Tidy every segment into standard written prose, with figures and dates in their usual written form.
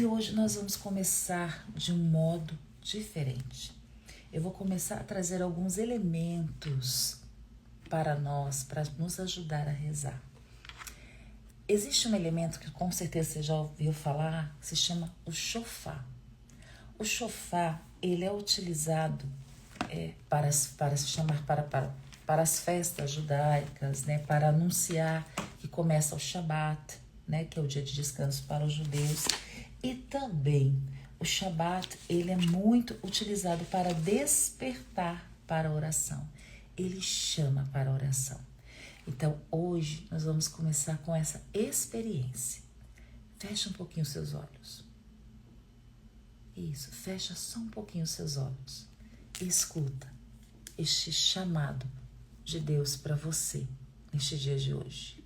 E hoje nós vamos começar de um modo diferente. Eu vou começar a trazer alguns elementos para nós, para nos ajudar a rezar. Existe um elemento que com certeza você já ouviu falar, que se chama o chofar. O chofar, ele é utilizado para se chamar para as festas judaicas, né, para anunciar que começa o Shabat, né, que é o dia de descanso para os judeus. E também o Shabat, ele é muito utilizado para despertar para a oração. Ele chama para a oração. Então, hoje nós vamos começar com essa experiência. Fecha um pouquinho os seus olhos. Isso, fecha só um pouquinho os seus olhos. E escuta este chamado de Deus para você neste dia de hoje.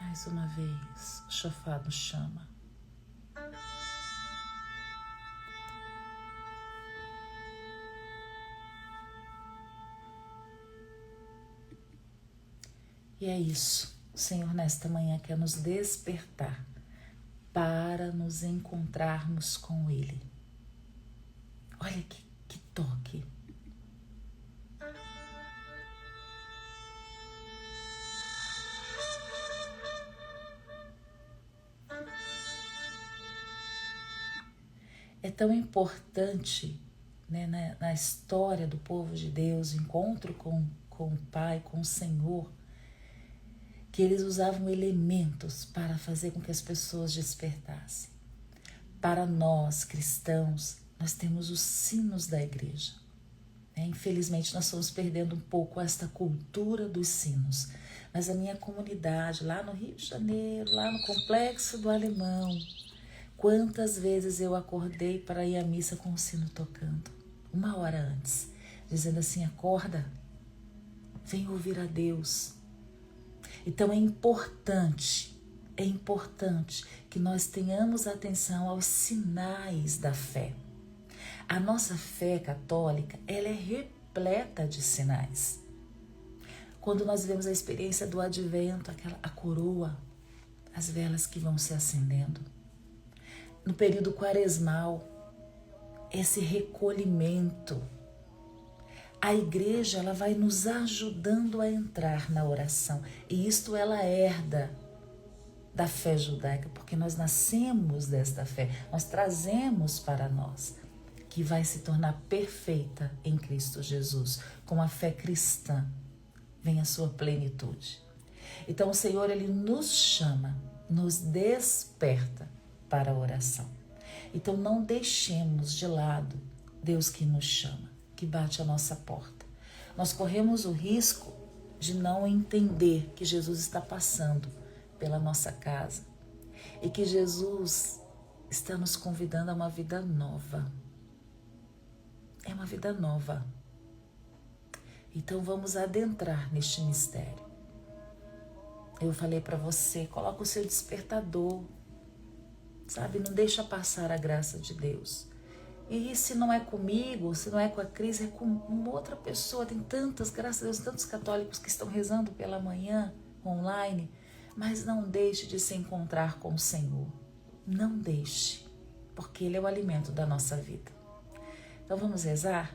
Mais uma vez, o chofar nos chama. E é isso, o Senhor nesta manhã quer nos despertar para nos encontrarmos com Ele. Olha que toque. É tão importante, né, na história do povo de Deus, o encontro com o Pai, com o Senhor, que eles usavam elementos para fazer com que as pessoas despertassem. Para nós, cristãos, nós temos os sinos da igreja. Infelizmente, nós estamos perdendo um pouco esta cultura dos sinos. Mas a minha comunidade, lá no Rio de Janeiro, lá no Complexo do Alemão, quantas vezes eu acordei para ir à missa com o sino tocando, 1 hora antes, dizendo assim: acorda, vem ouvir a Deus. Então é importante que nós tenhamos atenção aos sinais da fé. A nossa fé católica, ela é repleta de sinais. Quando nós vivemos a experiência do advento, a coroa, as velas que vão se acendendo. No período quaresmal, esse recolhimento. A igreja, ela vai nos ajudando a entrar na oração. E isto ela herda da fé judaica, porque nós nascemos desta fé. Nós trazemos para nós, que vai se tornar perfeita em Cristo Jesus. Com a fé cristã, vem a sua plenitude. Então o Senhor, Ele nos chama, nos desperta para a oração. Então não deixemos de lado Deus que nos chama, que bate a nossa porta. Nós corremos o risco de não entender que Jesus está passando pela nossa casa e que Jesus está nos convidando a uma vida nova. É uma vida nova. Então vamos adentrar neste mistério. Eu falei para você, coloca o seu despertador, sabe? Não deixa passar a graça de Deus. E se não é comigo, se não é com a Cris, é com uma outra pessoa. Tem tantas, graças a Deus, tantos católicos que estão rezando pela manhã, online. Mas não deixe de se encontrar com o Senhor. Não deixe, porque Ele é o alimento da nossa vida. Então vamos rezar?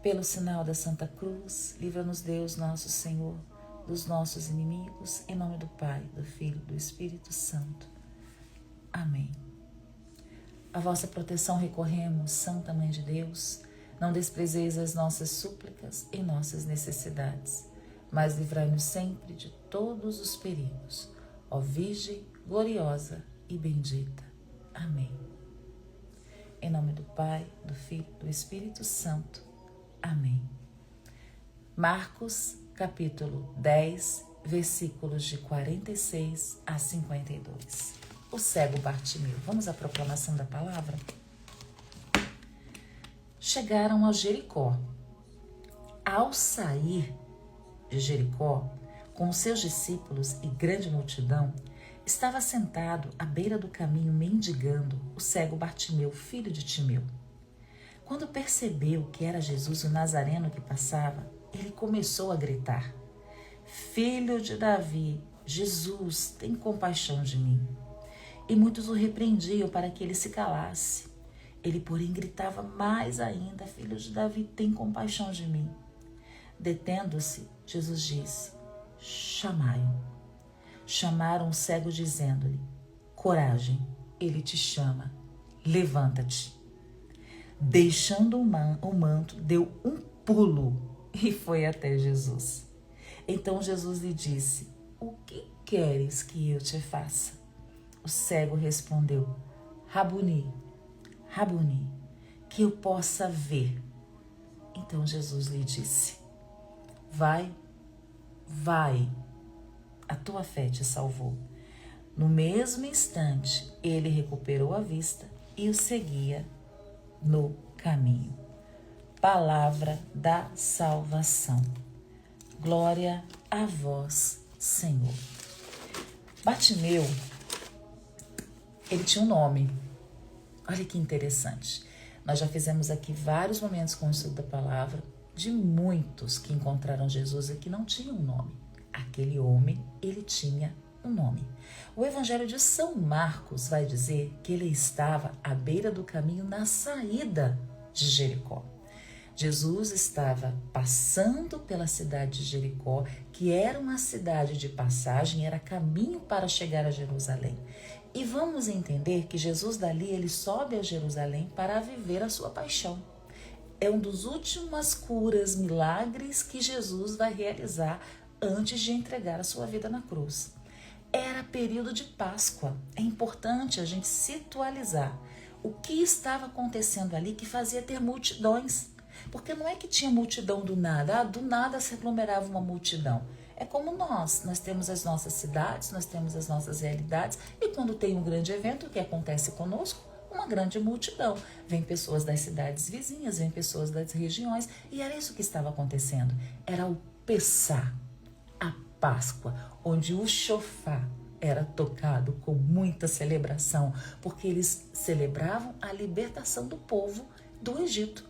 Pelo sinal da Santa Cruz, livra-nos Deus, nosso Senhor, dos nossos inimigos, em nome do Pai, do Filho e do Espírito Santo. Amém. A vossa proteção recorremos, Santa Mãe de Deus. Não desprezeis as nossas súplicas e nossas necessidades, mas livrai-nos sempre de todos os perigos. Ó Virgem gloriosa e bendita. Amém. Em nome do Pai, do Filho e do Espírito Santo. Amém. Marcos, capítulo 10, versículos de 46 a 52. O cego Bartimeu. Vamos à proclamação da palavra? Chegaram a Jericó. Ao sair de Jericó, com os seus discípulos e grande multidão, estava sentado à beira do caminho mendigando o cego Bartimeu, filho de Timeu. Quando percebeu que era Jesus o Nazareno que passava, ele começou a gritar: Filho de Davi, Jesus, tem compaixão de mim. E muitos o repreendiam para que ele se calasse. Ele, porém, gritava mais ainda: Filho de Davi, tem compaixão de mim. Detendo-se, Jesus disse: Chamai-o. Chamaram o cego dizendo-lhe: Coragem, ele te chama, levanta-te. Deixando o manto, deu um pulo e foi até Jesus. Então Jesus lhe disse: O que queres que eu te faça? O cego respondeu: Rabuni, Rabuni, que eu possa ver. Então Jesus lhe disse: Vai, a tua fé te salvou. No mesmo instante, ele recuperou a vista e o seguia no caminho. Palavra da salvação. Glória a vós, Senhor. Bartimeu, ele tinha um nome. Olha que interessante. Nós já fizemos aqui vários momentos com o estudo da palavra de muitos que encontraram Jesus e que não tinham um nome. Aquele homem, ele tinha um nome. O Evangelho de São Marcos vai dizer que ele estava à beira do caminho na saída de Jericó. Jesus estava passando pela cidade de Jericó, que era uma cidade de passagem, era caminho para chegar a Jerusalém. E vamos entender que Jesus dali, ele sobe a Jerusalém para viver a sua paixão. É um dos últimos curas, milagres que Jesus vai realizar antes de entregar a sua vida na cruz. Era período de Páscoa. É importante a gente situalizar o que estava acontecendo ali que fazia ter multidões. Porque não é que tinha multidão do nada, do nada se aglomerava uma multidão. É como nós temos as nossas cidades, nós temos as nossas realidades, e quando tem um grande evento, o que acontece conosco? Uma grande multidão. Vem pessoas das cidades vizinhas, vem pessoas das regiões, e era isso que estava acontecendo. Era o Pessá, a Páscoa, onde o chofar era tocado com muita celebração, porque eles celebravam a libertação do povo do Egito.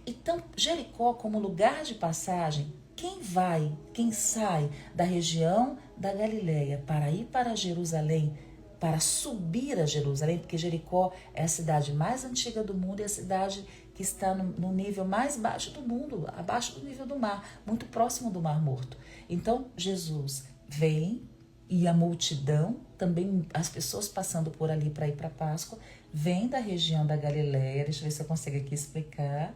Então, Jericó, como lugar de passagem, quem sai da região da Galileia para ir para Jerusalém, para subir a Jerusalém, porque Jericó é a cidade mais antiga do mundo e a cidade que está no nível mais baixo do mundo, abaixo do nível do mar, muito próximo do Mar Morto. Então, Jesus vem e a multidão, também as pessoas passando por ali para ir para a Páscoa, vem da região da Galileia, deixa eu ver se eu consigo aqui explicar,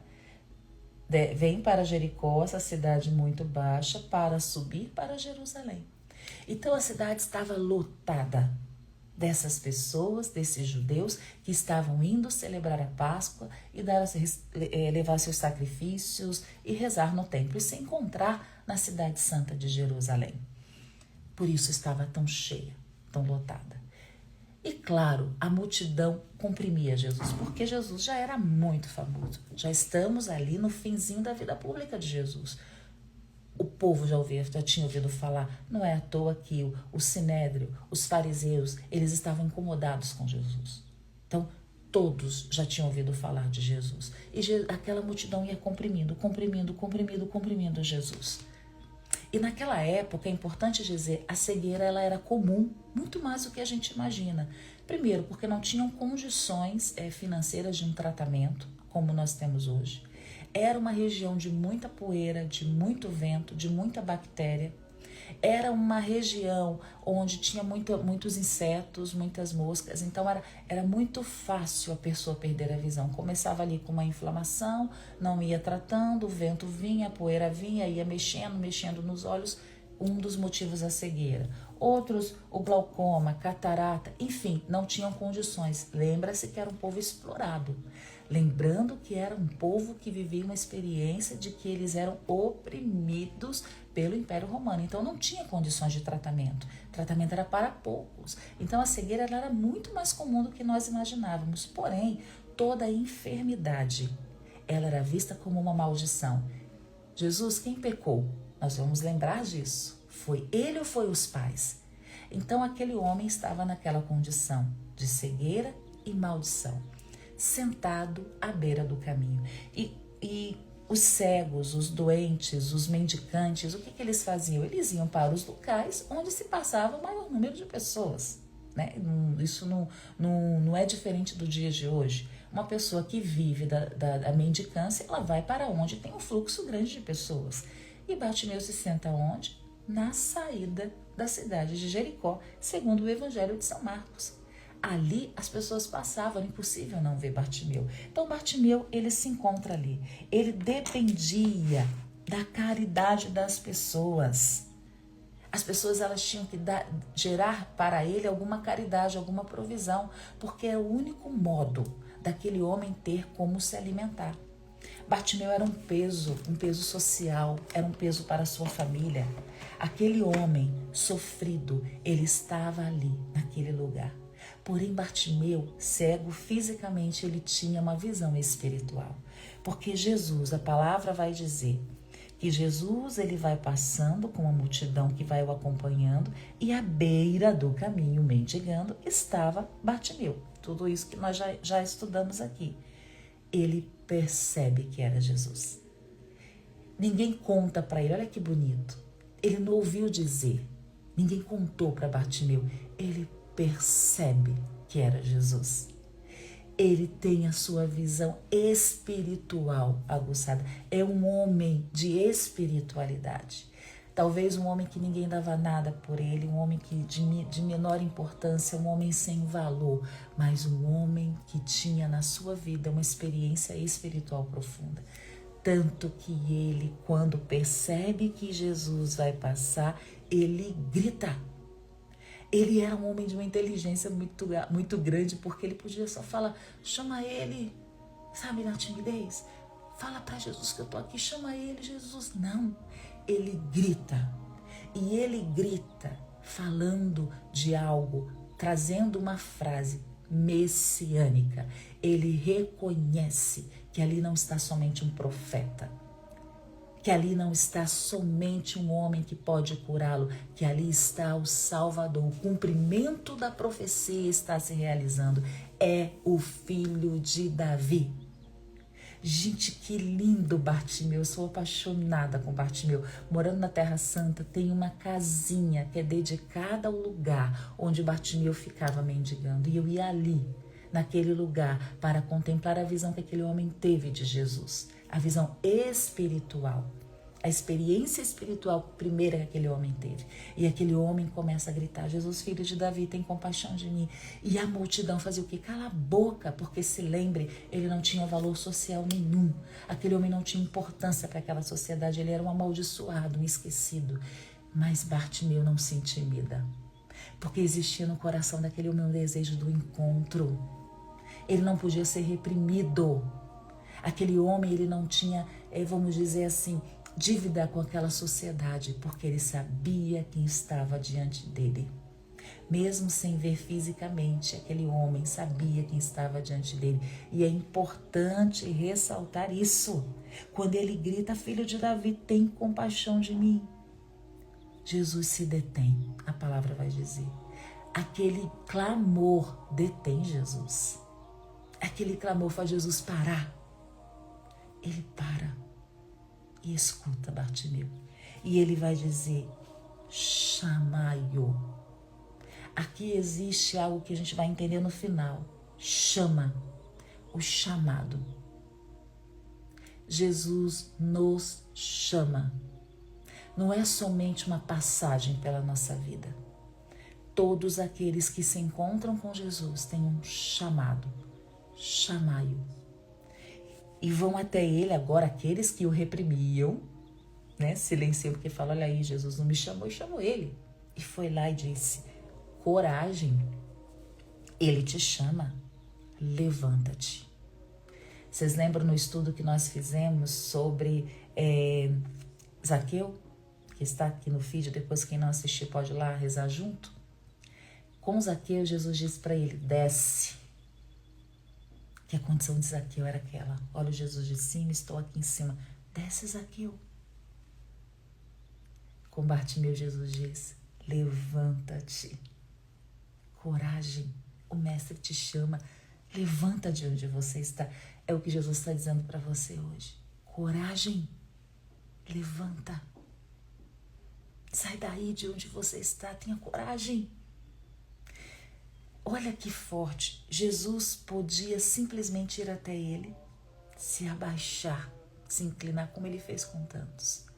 vem para Jericó, essa cidade muito baixa, para subir para Jerusalém. Então a cidade estava lotada dessas pessoas, desses judeus que estavam indo celebrar a Páscoa e levar seus sacrifícios e rezar no templo e se encontrar na cidade santa de Jerusalém. Por isso estava tão cheia, tão lotada. E claro, a multidão comprimia Jesus, porque Jesus já era muito famoso. Já estamos ali no finzinho da vida pública de Jesus. O povo já tinha ouvido falar, não é à toa que o Sinédrio, os fariseus, eles estavam incomodados com Jesus. Então, todos já tinham ouvido falar de Jesus. E aquela multidão ia comprimindo Jesus. E naquela época, é importante dizer, a cegueira ela era comum, muito mais do que a gente imagina. Primeiro, porque não tinham condições financeiras de um tratamento, como nós temos hoje. Era uma região de muita poeira, de muito vento, de muita bactéria. Era uma região onde tinha muitos insetos, muitas moscas. Então era muito fácil a pessoa perder a visão. Começava ali com uma inflamação, não ia tratando, o vento vinha, a poeira vinha, ia mexendo nos olhos. Um dos motivos a cegueira. Outros, o glaucoma, catarata, enfim, não tinham condições. Lembra-se que era um povo explorado. Lembrando que era um povo que vivia uma experiência de que eles eram oprimidos pelo Império Romano. Então não tinha condições de tratamento. O tratamento era para poucos. Então a cegueira ela era muito mais comum do que nós imaginávamos. Porém, toda a enfermidade, ela era vista como uma maldição. Jesus, quem pecou? Nós vamos lembrar disso. Foi ele ou foi os pais? Então aquele homem estava naquela condição de cegueira e maldição, sentado à beira do caminho. E os cegos, os doentes, os mendicantes, o que eles faziam? Eles iam para os locais onde se passava o maior número de pessoas, né? Isso não é diferente do dia de hoje. Uma pessoa que vive da mendicância, ela vai para onde tem um fluxo grande de pessoas. E Bartimeu se senta onde? Na saída da cidade de Jericó, segundo o Evangelho de São Marcos. Ali as pessoas passavam, era impossível não ver Bartimeu. Então Bartimeu, ele se encontra ali. Ele dependia da caridade das pessoas. As pessoas, elas tinham que gerar para ele alguma caridade, alguma provisão, porque é o único modo daquele homem ter como se alimentar. Bartimeu era um peso social, era um peso para a sua família. Aquele homem sofrido, ele estava ali, naquele lugar. Porém, Bartimeu, cego fisicamente, ele tinha uma visão espiritual. Porque Jesus, a palavra vai dizer que Jesus, ele vai passando com uma multidão que vai o acompanhando, e à beira do caminho, mendigando, estava Bartimeu. Tudo isso que nós já estudamos aqui. Ele percebe que era Jesus. Ninguém conta para ele, olha que bonito. Ele não ouviu dizer, ninguém contou para Bartimeu. Ele percebe que era Jesus. Ele tem a sua visão espiritual aguçada. É um homem de espiritualidade. Talvez um homem que ninguém dava nada por ele, um homem que de menor importância, um homem sem valor, mas um homem que tinha na sua vida uma experiência espiritual profunda. Tanto que ele, quando percebe que Jesus vai passar, ele grita. Ele era um homem de uma inteligência muito grande, porque ele podia só falar, chama ele, sabe, na timidez. Fala para Jesus que eu tô aqui, chama ele, Jesus. Não, ele grita. E ele grita falando de algo, trazendo uma frase messiânica. Ele reconhece que ali não está somente um profeta, que ali não está somente um homem que pode curá-lo, que ali está o Salvador. O cumprimento da profecia está se realizando. É o filho de Davi. Gente, que lindo Bartimeu. Eu sou apaixonada com Bartimeu. Morando na Terra Santa, tem uma casinha que é dedicada ao lugar onde Bartimeu ficava mendigando. E eu ia ali, naquele lugar, para contemplar a visão que aquele homem teve de Jesus. A visão espiritual, a experiência espiritual primeira que aquele homem teve. E aquele homem começa a gritar, Jesus, filho de Davi, tem compaixão de mim. E a multidão fazia o quê? Cala a boca, porque se lembre, ele não tinha valor social nenhum. Aquele homem não tinha importância para aquela sociedade, ele era um amaldiçoado, um esquecido. Mas Bartimeu não se intimida, porque existia no coração daquele homem um desejo do encontro. Ele não podia ser reprimido. Aquele homem, ele não tinha, vamos dizer assim, dívida com aquela sociedade, porque ele sabia quem estava diante dele. Mesmo sem ver fisicamente, aquele homem sabia quem estava diante dele. E é importante ressaltar isso. Quando ele grita, filho de Davi, tem compaixão de mim. Jesus se detém, a palavra vai dizer. Aquele clamor detém Jesus. Aquele clamor faz Jesus parar. Ele para e escuta Bartimeu. E ele vai dizer, chamai-o. Aqui existe algo que a gente vai entender no final. Chama, o chamado. Jesus nos chama. Não é somente uma passagem pela nossa vida. Todos aqueles que se encontram com Jesus têm um chamado. Chamai-o. E vão até ele agora, aqueles que o reprimiam, né? Silenciam, porque falam, olha aí, Jesus não me chamou, e chamou ele. E foi lá e disse, coragem, ele te chama, levanta-te. Vocês lembram no estudo que nós fizemos sobre Zaqueu, que está aqui no feed, depois quem não assistir pode ir lá rezar junto? Com Zaqueu, Jesus disse para ele, desce. Que a condição de Zaqueu era aquela. Olha o Jesus de cima, estou aqui em cima. Desce, Zaqueu. Com Bartimeu, Jesus diz: levanta-te. Coragem, o Mestre te chama. Levanta de onde você está. É o que Jesus está dizendo para você hoje. Coragem, levanta. Sai daí de onde você está, tenha coragem. Olha que forte. Jesus podia simplesmente ir até ele, se abaixar, se inclinar, como ele fez com tantos.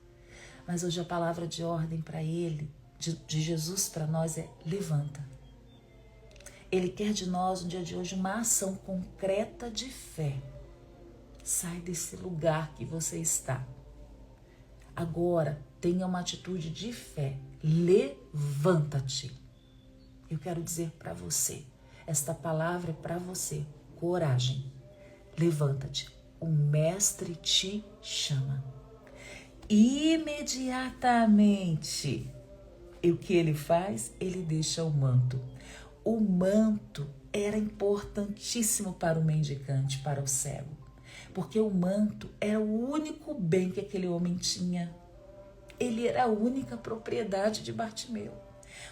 Mas hoje a palavra de ordem para ele, de Jesus para nós, é: levanta. Ele quer de nós, no dia de hoje, uma ação concreta de fé. Sai desse lugar que você está. Agora, tenha uma atitude de fé. Levanta-te. Eu quero dizer para você, esta palavra é para você. Coragem. Levanta-te. O Mestre te chama. Imediatamente, e o que ele faz? Ele deixa o manto. O manto era importantíssimo para o mendicante, para o cego, porque o manto era o único bem que aquele homem tinha. Ele era a única propriedade de Bartimeu.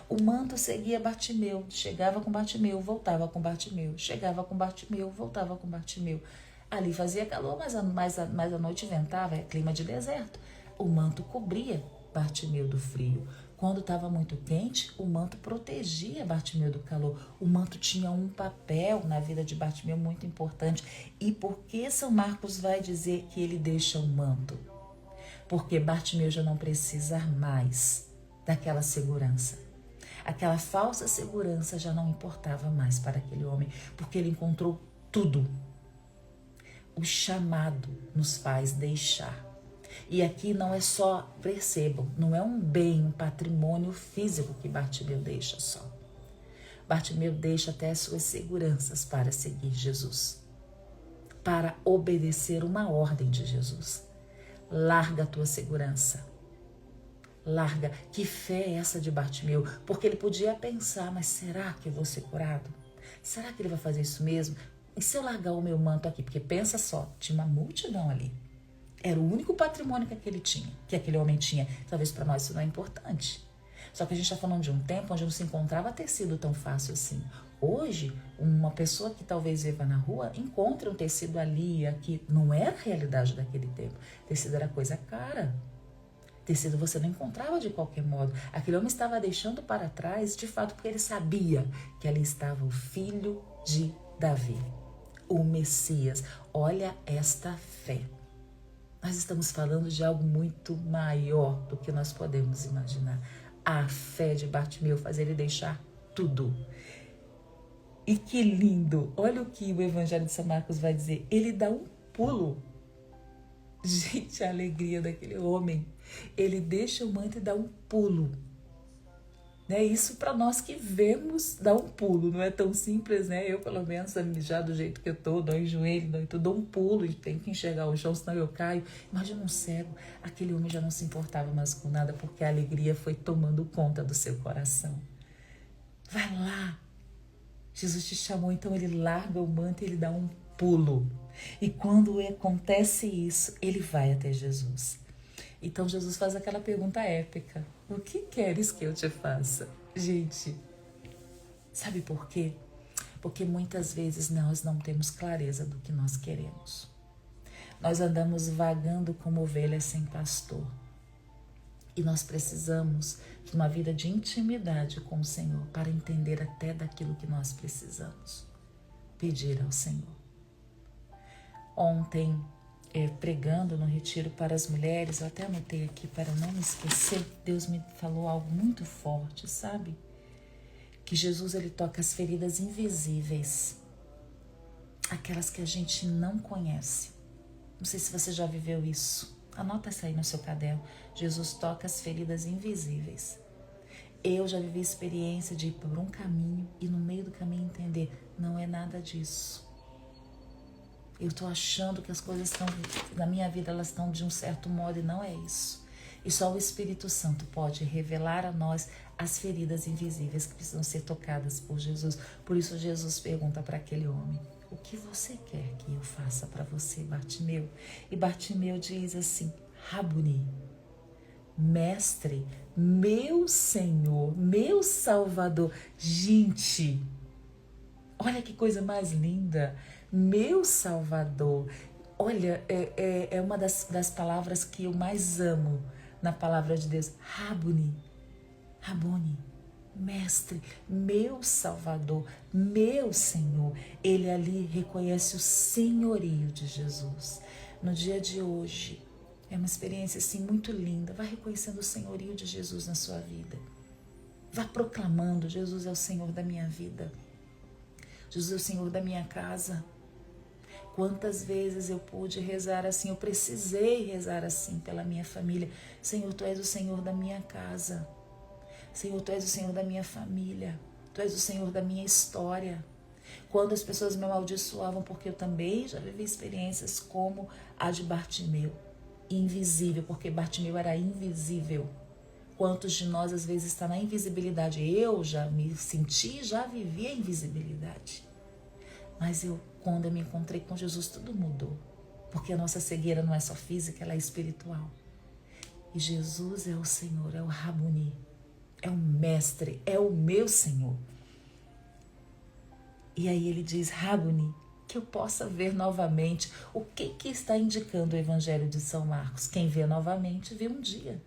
O manto seguia Bartimeu, chegava com Bartimeu, voltava com Bartimeu, chegava com Bartimeu, voltava com Bartimeu. Ali fazia calor, mas a noite ventava, é clima de deserto. O manto cobria Bartimeu do frio. Quando estava muito quente, o manto protegia Bartimeu do calor. O manto tinha um papel na vida de Bartimeu muito importante. E por que São Marcos vai dizer que ele deixa o manto? Porque Bartimeu já não precisa mais daquela segurança. Aquela falsa segurança já não importava mais para aquele homem, porque ele encontrou tudo. O chamado nos faz deixar. E aqui não é só, percebam, não é um bem, um patrimônio físico que Bartimeu deixa só. Bartimeu deixa até as suas seguranças para seguir Jesus, para obedecer uma ordem de Jesus. Larga a tua segurança. Larga. Que fé é essa de Bartimeu? Porque ele podia pensar: mas será que eu vou ser curado? Será que ele vai fazer isso mesmo? E se eu largar o meu manto aqui? Porque pensa só, tinha uma multidão ali. Era o único patrimônio que aquele homem tinha. Talvez para nós isso não é importante. Só que a gente está falando de um tempo onde não se encontrava tecido tão fácil assim. Hoje, uma pessoa que talvez viva na rua encontra um tecido ali e aqui. Não era a realidade daquele tempo. Tecido era coisa cara. Tecido você não encontrava de qualquer modo. Aquele homem estava deixando para trás, de fato, porque ele sabia que ali estava o filho de Davi, o Messias. Olha esta fé. Nós estamos falando de algo muito maior do que nós podemos imaginar. A fé de Bartimeu faz ele deixar tudo. E que lindo! Olha o que o Evangelho de São Marcos vai dizer. Ele dá um pulo. Gente, a alegria daquele homem. Ele deixa o manto e dá um pulo. Né? Isso para nós que vemos, dá um pulo. Não é tão simples, né? Eu, pelo menos, já do jeito que eu tô, dói o joelho, dói tudo, dou um pulo e tenho que enxergar o chão, senão eu caio. Imagina um cego. Aquele homem já não se importava mais com nada, porque a alegria foi tomando conta do seu coração. Vai lá. Jesus te chamou, então ele larga o manto e ele dá um pulo. E quando acontece isso, ele vai até Jesus. Então Jesus faz aquela pergunta épica: o que queres que eu te faça? Gente, sabe por quê? Porque muitas vezes nós não temos clareza do que nós queremos. Nós andamos vagando como ovelhas sem pastor. E nós precisamos de uma vida de intimidade com o Senhor para entender até daquilo que nós precisamos. Pedir ao Senhor. Ontem, pregando no retiro para as mulheres, eu até anotei aqui para não me esquecer, Deus me falou algo muito forte, sabe? Que Jesus, ele toca as feridas invisíveis, aquelas que a gente não conhece. Não sei se você já viveu isso. Anota essa aí no seu caderno. Jesus toca as feridas invisíveis. Eu já vivi a experiência de ir por um caminho e no meio do caminho entender, não é nada disso. Eu estou achando que as coisas estão, na minha vida, elas estão de um certo modo e não é isso. E só o Espírito Santo pode revelar a nós as feridas invisíveis que precisam ser tocadas por Jesus. Por isso Jesus pergunta para aquele homem: o que você quer que eu faça para você, Bartimeu? E Bartimeu diz assim: Rabuni, mestre, meu Senhor, meu Salvador. Gente, olha que coisa mais linda, meu Salvador. Olha, é uma das palavras que eu mais amo na palavra de Deus. Rabuni, Raboni, mestre, meu Salvador, meu Senhor. Ele ali reconhece o senhorio de Jesus. No dia de hoje, é uma experiência assim muito linda. Vá reconhecendo o senhorio de Jesus na sua vida. Vá proclamando: Jesus é o Senhor da minha vida. Jesus é o Senhor da minha casa. Quantas vezes eu pude rezar assim, eu precisei rezar assim pela minha família. Senhor, Tu és o Senhor da minha casa. Senhor, Tu és o Senhor da minha família. Tu és o Senhor da minha história. Quando as pessoas me amaldiçoavam, porque eu também já vivi experiências como a de Bartimeu. Invisível, porque Bartimeu era invisível. Quantos de nós às vezes está na invisibilidade? Eu já me senti, já vivi a invisibilidade. Mas quando eu me encontrei com Jesus, tudo mudou. Porque a nossa cegueira não é só física, ela é espiritual. E Jesus é o Senhor, é o Rabuni, é o Mestre, é o meu Senhor. E aí ele diz: Rabuni, que eu possa ver novamente. O que está indicando o Evangelho de São Marcos? Quem vê novamente, vê um dia.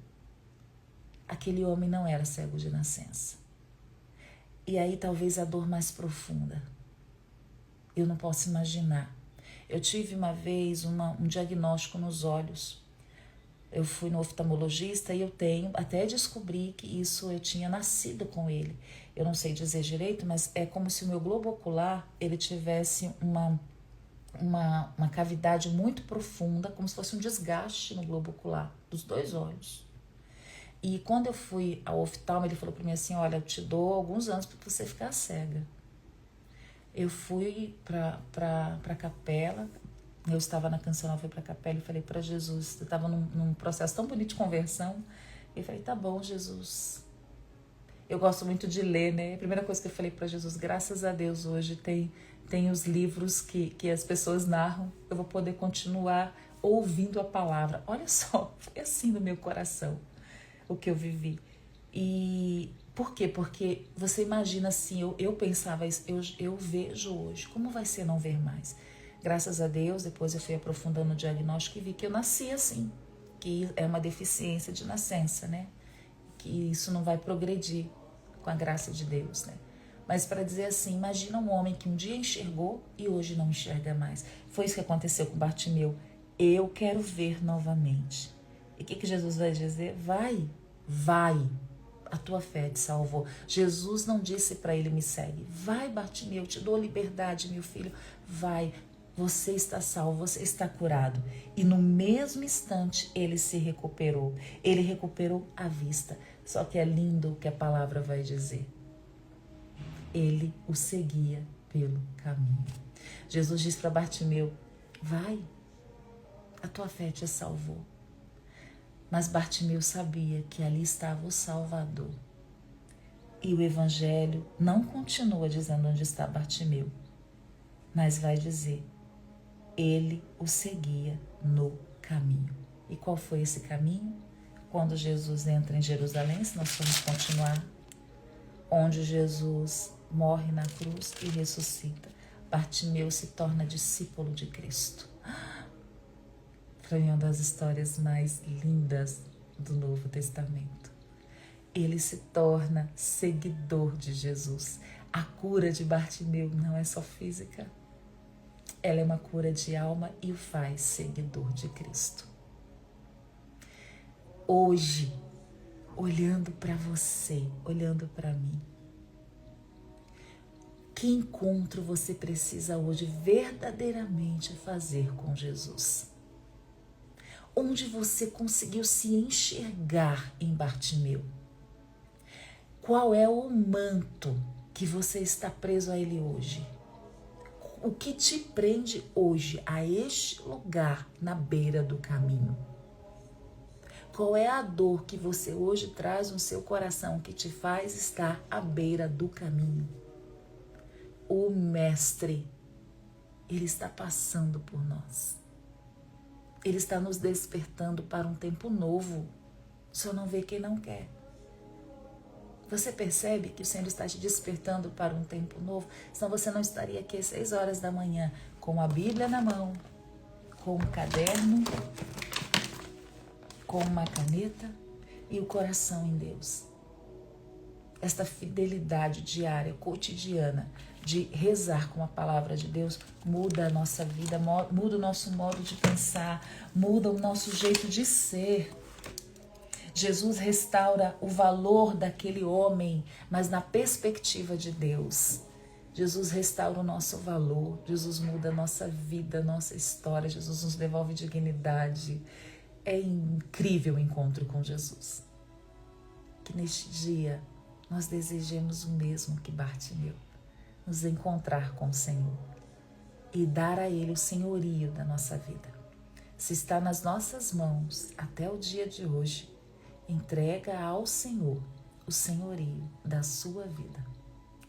Aquele homem não era cego de nascença. E aí talvez a dor mais profunda. Eu não posso imaginar. Eu tive uma vez um diagnóstico nos olhos. Eu fui no oftalmologista e até descobri que isso eu tinha nascido com ele. Eu não sei dizer direito, mas é como se o meu globo ocular ele tivesse uma cavidade muito profunda, como se fosse um desgaste no globo ocular dos dois olhos. E quando eu fui ao oftalmo, ele falou para mim assim: olha, eu te dou alguns anos para você ficar cega. Eu fui para a capela, eu estava na Canção Nova, fui para a capela e falei para Jesus, eu estava num processo tão bonito de conversão, e falei: tá bom, Jesus. Eu gosto muito de ler, né? A primeira coisa que eu falei para Jesus: graças a Deus hoje tem os livros que as pessoas narram, eu vou poder continuar ouvindo a palavra. Olha só, foi assim no meu coração o que eu vivi. E por quê? Porque você imagina assim, eu pensava isso, eu vejo hoje, como vai ser não ver mais? Graças a Deus, depois eu fui aprofundando o diagnóstico e vi que eu nasci assim, que é uma deficiência de nascença, né? Que isso não vai progredir com a graça de Deus, né? Mas para dizer assim, imagina um homem que um dia enxergou e hoje não enxerga mais. Foi isso que aconteceu com Bartimeu. Eu quero ver novamente. E o que Jesus vai dizer? Vai. A tua fé te salvou. Jesus não disse para ele: me segue. Vai, Bartimeu, te dou liberdade, meu filho. Vai, você está salvo, você está curado. E no mesmo instante ele se recuperou. Ele recuperou a vista. Só que é lindo o que a palavra vai dizer. Ele o seguia pelo caminho. Jesus diz para Bartimeu: vai, a tua fé te salvou. Mas Bartimeu sabia que ali estava o Salvador. E o Evangelho não continua dizendo onde está Bartimeu, mas vai dizer: ele o seguia no caminho. E qual foi esse caminho? Quando Jesus entra em Jerusalém, se nós formos continuar, onde Jesus morre na cruz e ressuscita, Bartimeu se torna discípulo de Cristo. Foi uma das histórias mais lindas do Novo Testamento. Ele se torna seguidor de Jesus. A cura de Bartimeu não é só física, ela é uma cura de alma e o faz seguidor de Cristo. Hoje, olhando para você, olhando para mim, que encontro você precisa hoje verdadeiramente fazer com Jesus? Onde você conseguiu se enxergar em Bartimeu? Qual é o manto que você está preso a ele hoje? O que te prende hoje a este lugar na beira do caminho? Qual é a dor que você hoje traz no seu coração que te faz estar à beira do caminho? O Mestre, ele está passando por nós. Ele está nos despertando para um tempo novo. Só não vê quem não quer. Você percebe que o Senhor está te despertando para um tempo novo? Senão você não estaria aqui às 6 horas da manhã com a Bíblia na mão, com um caderno, com uma caneta e o coração em Deus. Esta fidelidade diária, cotidiana, de rezar com a palavra de Deus, muda a nossa vida, muda o nosso modo de pensar, muda o nosso jeito de ser. Jesus restaura o valor daquele homem, mas na perspectiva de Deus. Jesus restaura o nosso valor, Jesus muda a nossa vida, a nossa história, Jesus nos devolve dignidade. É incrível o encontro com Jesus. Que neste dia nós desejemos o mesmo que Bartimeu, nos encontrar com o Senhor e dar a Ele o senhorio da nossa vida. Se está nas nossas mãos até o dia de hoje, entrega ao Senhor o senhorio da sua vida.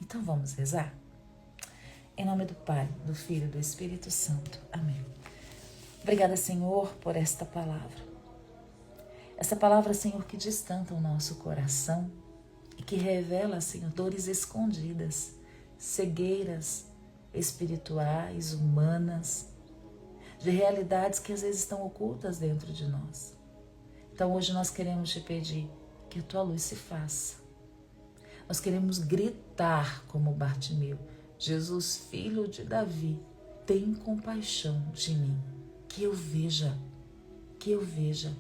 Então vamos rezar? Em nome do Pai, do Filho e do Espírito Santo. Amém. Obrigada, Senhor, por esta palavra. Essa palavra, Senhor, que distanta o nosso coração e que revela, Senhor, dores escondidas, cegueiras espirituais, humanas, de realidades que às vezes estão ocultas dentro de nós. Então hoje nós queremos te pedir que a tua luz se faça. Nós queremos gritar como Bartimeu: Jesus, filho de Davi, tem compaixão de mim, que eu veja, que eu veja.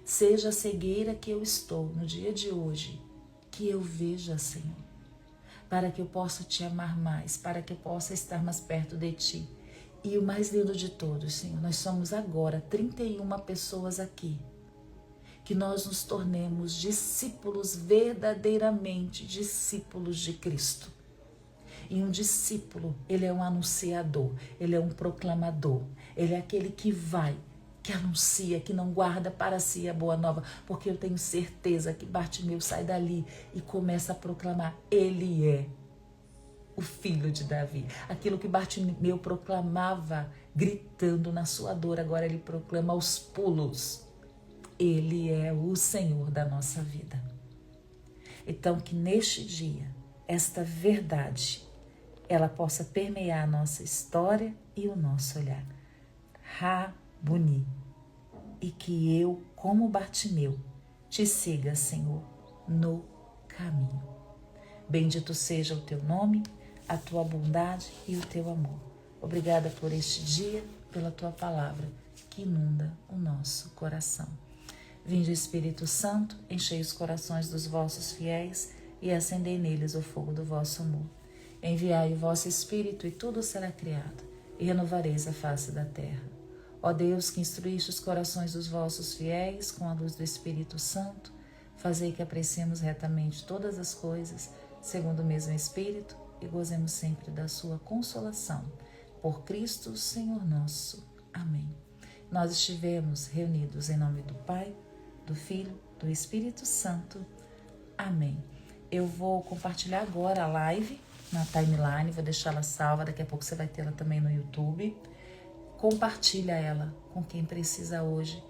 Seja a cegueira que eu estou no dia de hoje, que eu veja, Senhor, para que eu possa te amar mais, para que eu possa estar mais perto de ti. E o mais lindo de todos, Senhor, nós somos agora 31 pessoas aqui, que nós nos tornemos discípulos, verdadeiramente discípulos de Cristo. E um discípulo, ele é um anunciador, ele é um proclamador, ele é aquele que vai, que anuncia, que não guarda para si a boa nova, porque eu tenho certeza que Bartimeu sai dali e começa a proclamar: ele é o filho de Davi. Aquilo que Bartimeu proclamava gritando na sua dor, agora ele proclama aos pulos: ele é o Senhor da nossa vida. Então que neste dia, esta verdade, ela possa permear a nossa história e o nosso olhar. Rabuni. E que eu, como Bartimeu, te siga, Senhor, no caminho. Bendito seja o teu nome, a tua bondade e o teu amor. Obrigada por este dia, pela tua palavra que inunda o nosso coração. Vinde, Espírito Santo, enchei os corações dos vossos fiéis e acendei neles o fogo do vosso amor. Enviai o vosso Espírito e tudo será criado, e renovareis a face da terra. Ó Deus, que instruíste os corações dos vossos fiéis com a luz do Espírito Santo, fazei que apreciemos retamente todas as coisas, segundo o mesmo Espírito, e gozemos sempre da sua consolação. Por Cristo, Senhor nosso. Amém. Nós estivemos reunidos em nome do Pai, do Filho, do Espírito Santo. Amém. Eu vou compartilhar agora a live na timeline, vou deixá-la salva, daqui a pouco você vai tê-la também no YouTube. Compartilha ela com quem precisa hoje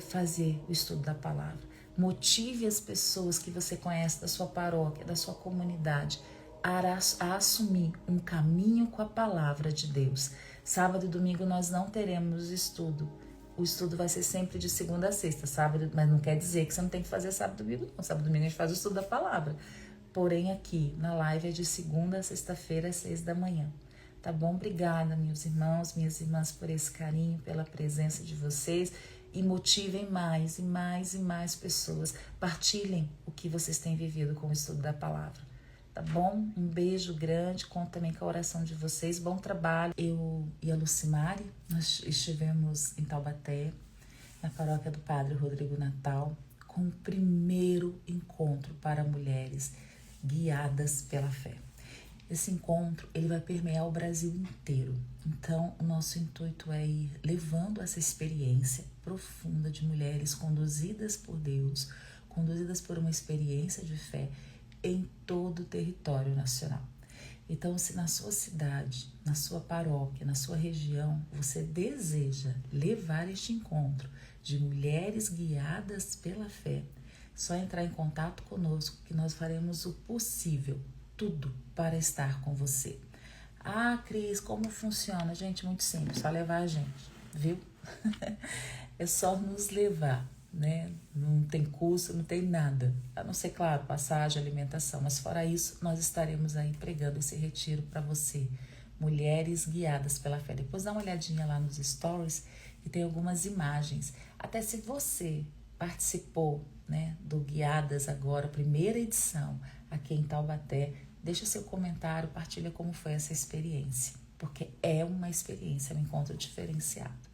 fazer o estudo da palavra. Motive as pessoas que você conhece da sua paróquia, da sua comunidade, a assumir um caminho com a palavra de Deus. Sábado e domingo nós não teremos estudo. O estudo vai ser sempre de segunda a sexta, sábado, mas não quer dizer que você não tem que fazer sábado e domingo, não. Sábado e domingo a gente faz o estudo da palavra. Porém, aqui na live é de segunda a sexta-feira às 6 da manhã. Tá bom? Obrigada, meus irmãos, minhas irmãs, por esse carinho, pela presença de vocês. E motivem mais e mais e mais pessoas. Partilhem o que vocês têm vivido com o estudo da palavra. Tá bom? Um beijo grande. Conto também com a oração de vocês. Bom trabalho. Eu e a Lucimari, nós estivemos em Taubaté, na paróquia do Padre Rodrigo Natal, com o primeiro encontro para mulheres guiadas pela fé. Esse encontro, ele vai permear o Brasil inteiro. Então, o nosso intuito é ir levando essa experiência profunda de mulheres conduzidas por Deus, conduzidas por uma experiência de fé em todo o território nacional. Então, se na sua cidade, na sua paróquia, na sua região, você deseja levar este encontro de mulheres guiadas pela fé, Só entrar em contato conosco que nós faremos o possível, tudo para estar com você. Ah, Cris, como funciona? Gente, muito simples, só levar a gente, viu? É só nos levar, né? Não tem custo, não tem nada. A não ser, claro, passagem, alimentação. Mas fora isso, nós estaremos aí pregando esse retiro para você. Mulheres guiadas pela fé. Depois dá uma olhadinha lá nos stories que tem algumas imagens. Até se você participou, né, do Guiadas agora, primeira edição, aqui em Taubaté, deixa seu comentário, partilha como foi essa experiência. Porque é uma experiência, um encontro diferenciado.